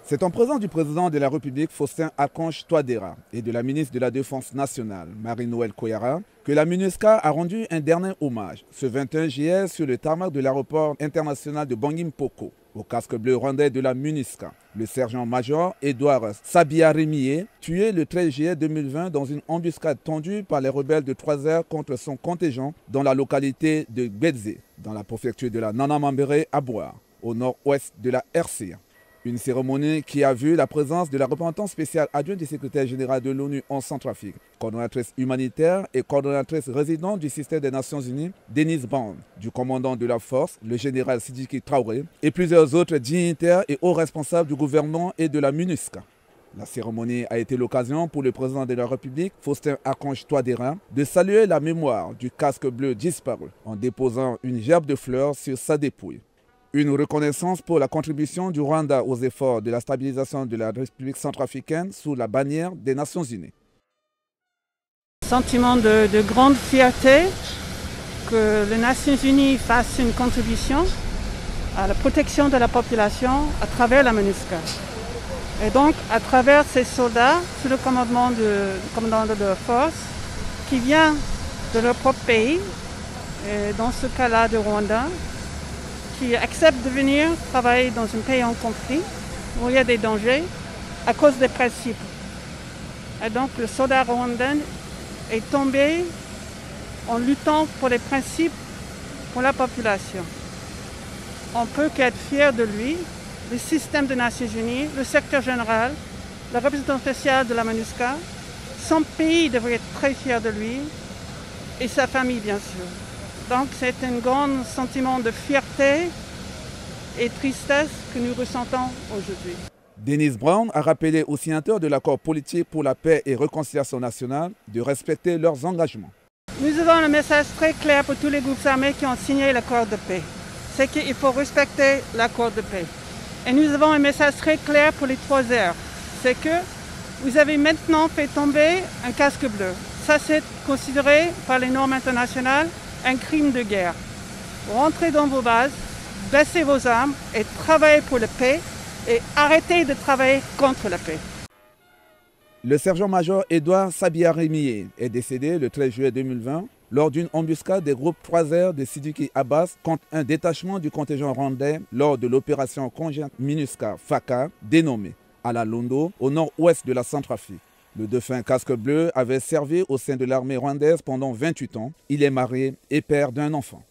C'est en présence du président de la République, Faustin Archange Touadéra, et de la ministre de la Défense nationale, Marie-Noëlle Koyara, que la MINUSCA a rendu un dernier hommage ce 21 juillet sur le tarmac de l'aéroport international de Bangui Mpoko, au casque bleu rwandais de la MINUSCA, le sergent-major Edouard Sabiaremiye, tué le 13 juillet 2020 dans une embuscade tendue par les rebelles de 3R contre son contingent dans la localité de Gbedze, dans la préfecture de la Nana-Mambéré à Boire, au nord-ouest de la RC. Une cérémonie qui a vu la présence de la représentante spéciale adjointe du secrétaire général de l'ONU en Centrafrique, coordonnatrice humanitaire et coordonnatrice résidente du système des Nations Unies, Denise Brown, du commandant de la force, le général Sidiki Traoré, et plusieurs autres dignitaires et hauts responsables du gouvernement et de la MINUSCA. La cérémonie a été l'occasion pour le président de la République, Faustin Archange Touadéra, de saluer la mémoire du casque bleu disparu en déposant une gerbe de fleurs sur sa dépouille. Une reconnaissance pour la contribution du Rwanda aux efforts de la stabilisation de la République centrafricaine sous la bannière des Nations Unies. Sentiment de grande fierté que les Nations Unies fassent une contribution à la protection de la population à travers la MINUSCA. Et donc à travers ces soldats sous le commandement du commandant de la force qui vient de leur propre pays, et dans ce cas-là de Rwanda, qui acceptent de venir travailler dans un pays en conflit, où il y a des dangers, à cause des principes. Et donc le soldat rwandais est tombé en luttant pour les principes pour la population. On ne peut qu'être fier de lui, le système des Nations Unies, le secrétaire général, le représentant spécial de la MINUSCA. Son pays devrait être très fier de lui et sa famille bien sûr. Donc c'est un grand sentiment de fierté et tristesse que nous ressentons aujourd'hui. Denise Brown a rappelé aux signataires de l'accord politique pour la paix et réconciliation nationale de respecter leurs engagements. Nous avons un message très clair pour tous les groupes armés qui ont signé l'accord de paix. C'est qu'il faut respecter l'accord de paix. Et nous avons un message très clair pour les 3R. C'est que vous avez maintenant fait tomber un casque bleu. Ça c'est considéré par les normes internationales un crime de guerre. Rentrez dans vos bases, baissez vos armes et travaillez pour la paix et arrêtez de travailler contre la paix. Le sergent-major Edouard Sabiaremiye est décédé le 13 juillet 2020 lors d'une embuscade des groupes 3R de Sidiki Abbas contre un détachement du contingent rwandais lors de l'opération conjointe MINUSCA-FACA dénommée à la Londo, au nord-ouest de la Centrafrique. Le défunt casque bleu avait servi au sein de l'armée rwandaise pendant 28 ans. Il est marié et père d'un enfant.